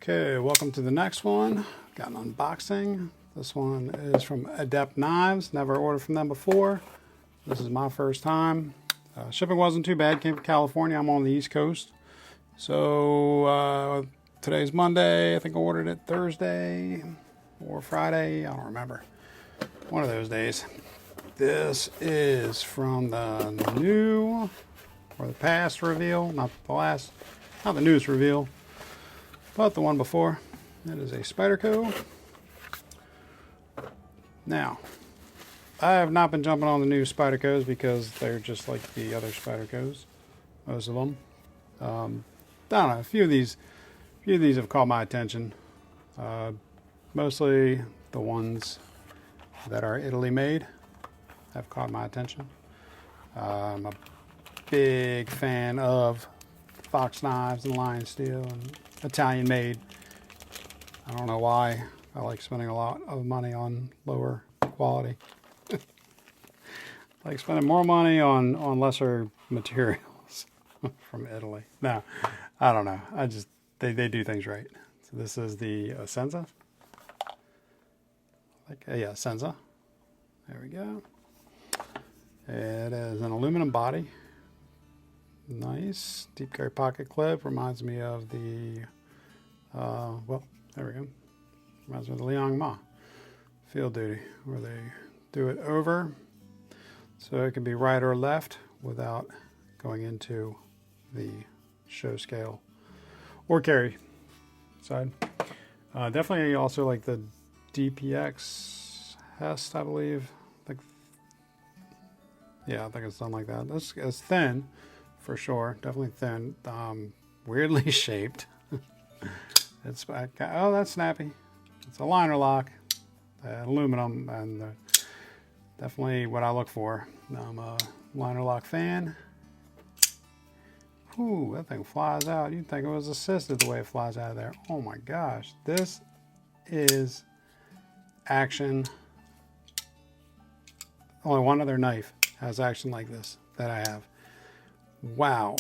Okay, welcome to the next one. Got an unboxing. This one is from Adept Knives. Never ordered from them before. This is my first time. Shipping wasn't too bad. Came from California. I'm on the East Coast. So today's Monday. I think I ordered it Thursday or Friday. I don't remember. One of those days. This is from the new or the past reveal, not the last, not the newest reveal, but the one before. It is a Spyderco. Now, I have not been jumping on the new Spydercos because they're just like the other Spydercos, most of them. I don't know, a few of these have caught my attention. Mostly the ones that are Italy made have caught my attention. I'm a big fan of Fox knives and Lion steel and Italian made. I don't know why I like spending a lot of money on lower quality. I like spending more money on lesser materials from Italy. No, I don't know. They do things right. So this is the Essenza. Yeah, Essenza. There we go. It is an aluminum body. Nice deep carry pocket clip. Reminds me of the well, there we go. Reminds me of the Liang field duty, where they do it over so it can be right or left without going into the show scale or carry side. Definitely also like the DPX Hest, I believe. Yeah, I think it's done like that. It's thin, for sure. Definitely thin. Weirdly shaped. Oh, that's snappy. It's a liner lock, aluminum, and definitely what I look for. I'm a liner lock fan. Ooh, that thing flies out. You'd think it was assisted the way it flies out of there. Oh my gosh, this is action. Only one other knife has action like this that I have. Wow,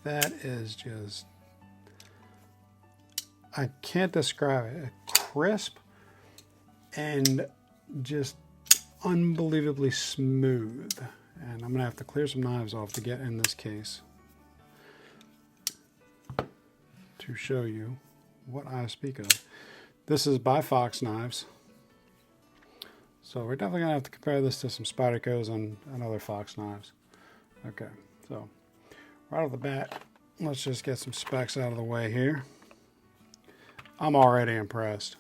that is just, I can't describe it. Crisp and just unbelievably smooth. And I'm gonna have to clear some knives off to get in this case to show you what I speak of. This is by Fox Knives. So we're definitely gonna have to compare this to some Spydercos and other Fox knives. Okay, so right off the bat, let's just get some specs out of the way here. I'm already impressed.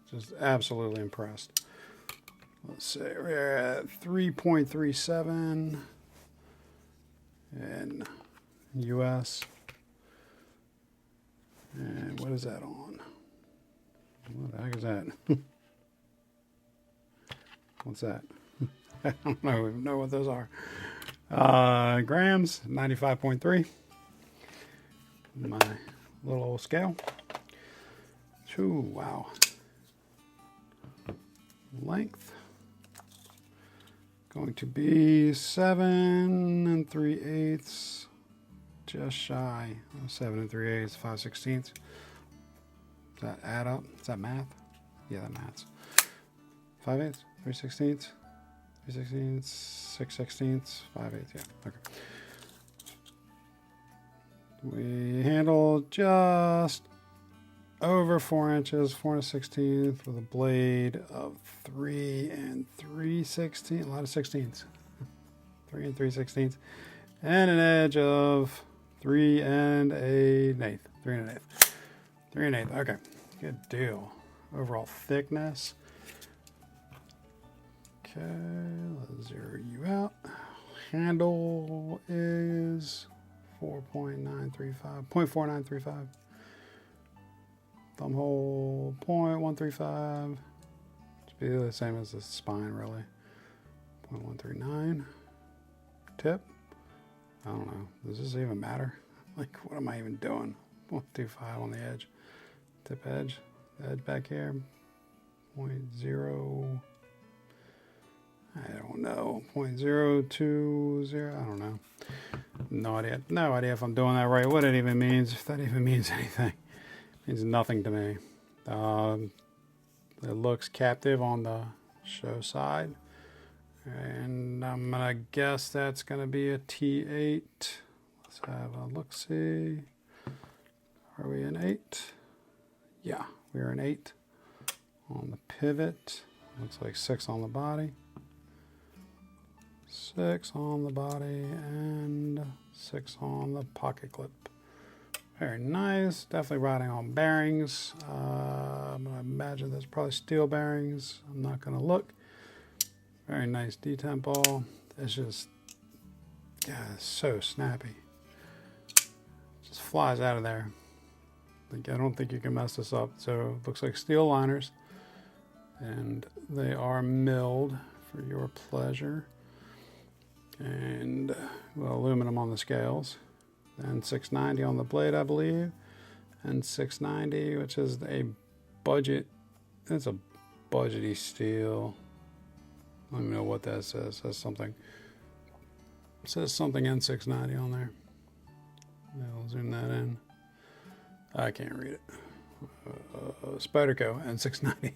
Just absolutely impressed. Let's see, we're at 3.37 in US. And what is that on? What the heck is that? What's that? I don't know what those are. Grams, 95.3. My little old scale. Ooh, wow. Length. Going to be 7 3/8. Just shy of 7 3/8, 5/16. Does that add up? Is that math? Yeah, that maths. 5/8, 3/16, 3/16, 6/16, 5/8. Yeah, okay. We handle just over 4 inches, 4 1/16 with a blade of 3 3/16. A lot of 16ths. 3 3/16, and an edge of 3 1/8. 3 1/8. 3 1/8. Okay, good deal. Overall thickness. Okay, let's zero you out. Handle is 0.4935. Thumb hole 0.135. Should be the same as the spine, really. 0.139. Tip. I don't know. Does this even matter? Like, what am I even doing? 0.25 on the edge. Tip edge. The edge back here. 0.0. I don't know. 0.020. I don't know. No idea. No idea if I'm doing that right. What it even means. If that even means anything. Means nothing to me. It looks captive on the show side. And I'm going to guess that's going to be a T8. Let's have a look-see. Are we an 8? Yeah, we're an 8 on the pivot. Looks like 6 on the body. 6 on the body and 6 on the pocket clip. Very nice. Definitely riding on bearings. I'm going to imagine there's probably steel bearings. I'm not going to look. Very nice detent ball. It's just, yeah, it's so snappy. Just flies out of there. Like, I don't think you can mess this up. So it looks like steel liners. And they are milled for your pleasure. And well, aluminum on the scales. And 690 on the blade, I believe. And 690, which is a budget. It's a budgety steel. I don't know what that says. It says something. It says something N690 on there. I'll zoom that in. I can't read it. Spyderco N690.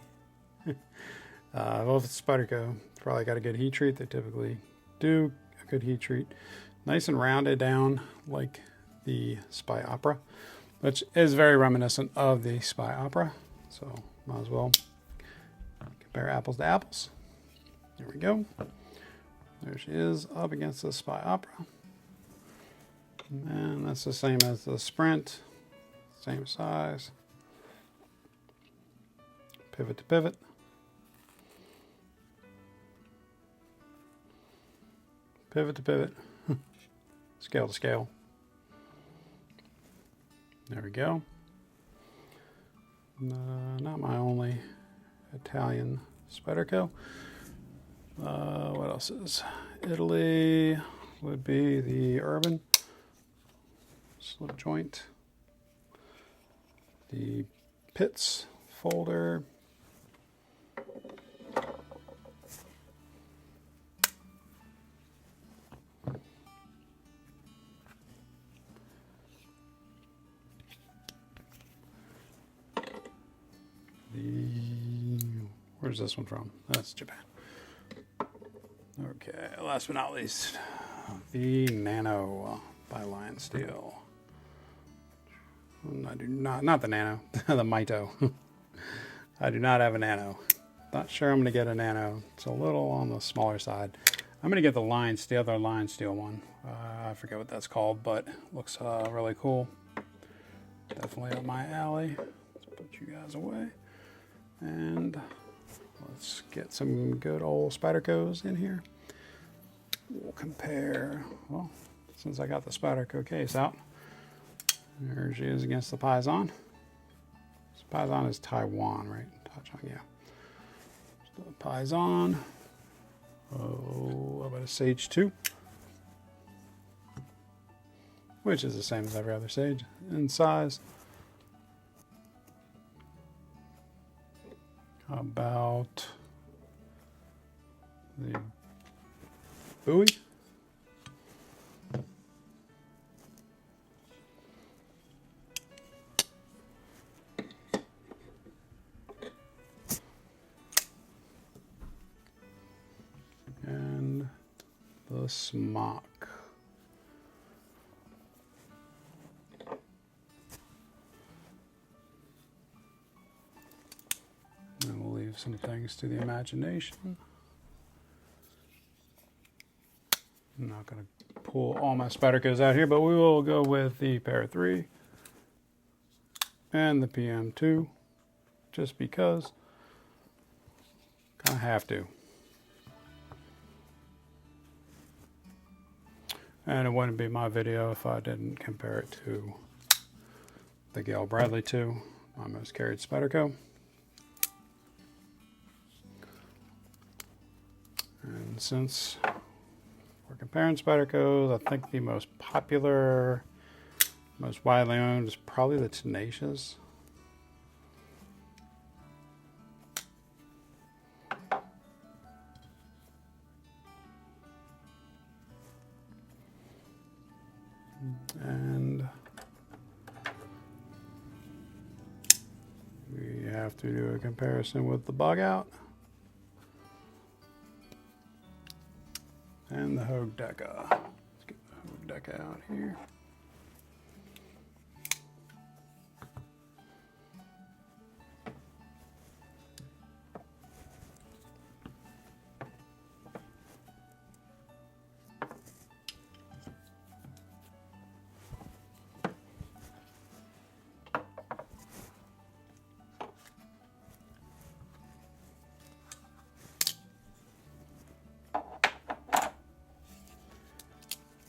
Well, if it's Spyderco, it's probably got a good heat treat. They typically do a good heat treat. Nice and rounded down like the Spy Opera, which is very reminiscent of the Spy Opera. So might as well compare apples to apples. There we go. There she is up against the Spy Opera. And that's the same as the Sprint. Same size. Pivot to pivot. Pivot to pivot. Scale to scale. There we go. Not my only Italian Spyderco. What else is? Italy would be the Urban slip joint. The Pitts folder. Where's this one from? That's Japan. Okay, last but not least, the Nano by Lion Steel. I do not the Nano, the Mito. I do not have a Nano. Not sure I'm going to get a Nano. It's a little on the smaller side. I'm going to get the other Lion Steel one. I forget what that's called, but looks really cool. Definitely up my alley. Let's put you guys away. And let's get some good old Spydercos in here. We'll compare, well, since I got the Spyderco case out, there she is against the Paisan. Paisan is Taiwan, right? Taichung, yeah. So the Paisan. Oh, how about a Sage 2? Which is the same as every other Sage in size. How about the Bowie? And the Smock. And we'll leave some things to the imagination. I'm not going to pull all my Spydercos out here, but we will go with the Para 3 and the PM2 just because. Kind of have to. And it wouldn't be my video if I didn't compare it to the Gail Bradley 2, my most carried Spyderco. And since we're comparing Spydercos, I think the most popular, most widely owned is probably the Tenacious. And have to do a comparison with the bug out and the Hogue Deca. Let's get the Hogue Deca out here.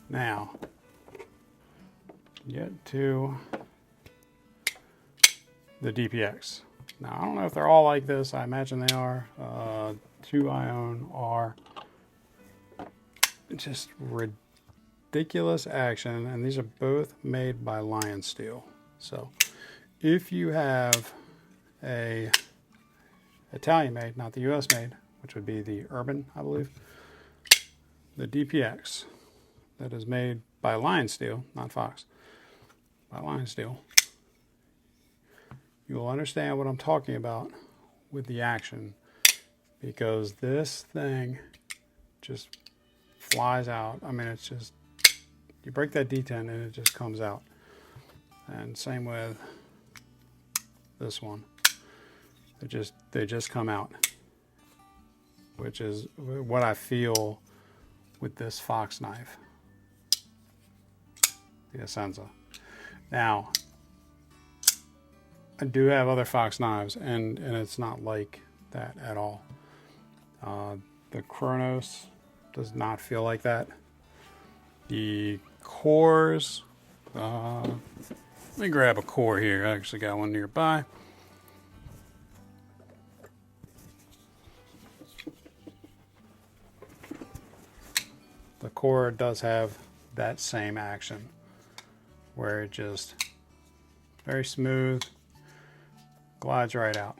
Now, get to the DPX. Now, I don't know if they're all like this. I imagine they are. 2 I own are just ridiculous action, and these are both made by Lion Steel. So, if you have a Italian made, not the US made, which would be the Urban, I believe, the DPX that is made by Lion Steel, not Fox, by Lion Steel, you will understand what I'm talking about with the action, because this thing just flies out. I mean, it's just, you break that detent and it just comes out. And same with this one. They just come out, which is what I feel with this Fox knife, the Essenza. Now, I do have other Fox knives, and it's not like that at all. The Kronos does not feel like that. The cores, let me grab a core here. I actually got one nearby. The core does have that same action, where it just very smooth, glides right out.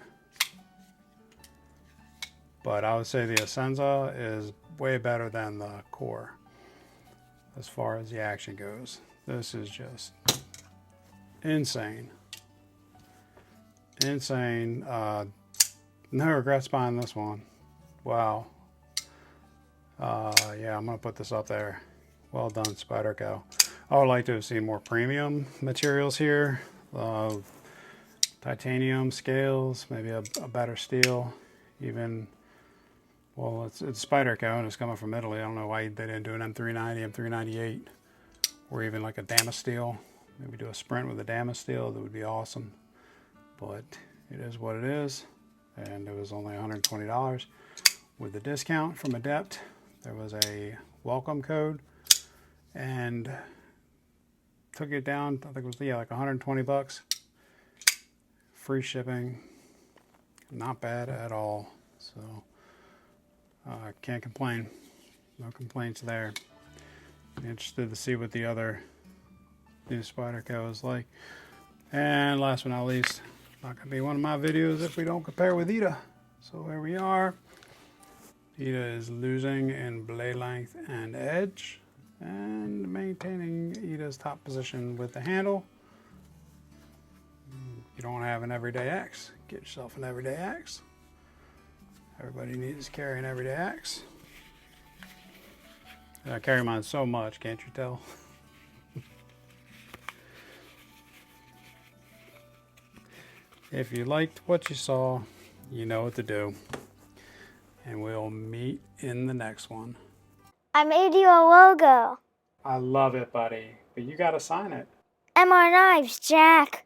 But I would say the Essenza is way better than the core as far as the action goes. This is just insane. Insane. No regrets buying this one. Wow. Yeah, I'm going to put this up there. Well done, Spyderco. I would like to have seen more premium materials here. Titanium scales, maybe a better steel. Even, well, it's Spyderco and it's coming from Italy. I don't know why they didn't do an M390, M398, or even like a Damas steel. Maybe do a sprint with a Damas steel. That would be awesome. But it is what it is. And it was only $120 with the discount from Adept. There was a welcome code and took it down. I think it was, yeah, like 120 bucks. Free shipping. Not bad at all. So can't complain. No complaints there. Interested to see what the other new Spyderco is like. And last but not least, not going to be one of my videos if we don't compare with Ida. So here we are. Ida is losing in blade length and edge, and maintaining Ida's top position with the handle. You don't have an everyday axe, get yourself an everyday axe. Everybody needs to carry an everyday axe. I carry mine so much, can't you tell? If you liked what you saw, you know what to do. And we'll meet in the next one. I made you a logo. I love it, buddy. But you gotta sign it. MR Knives, Jack.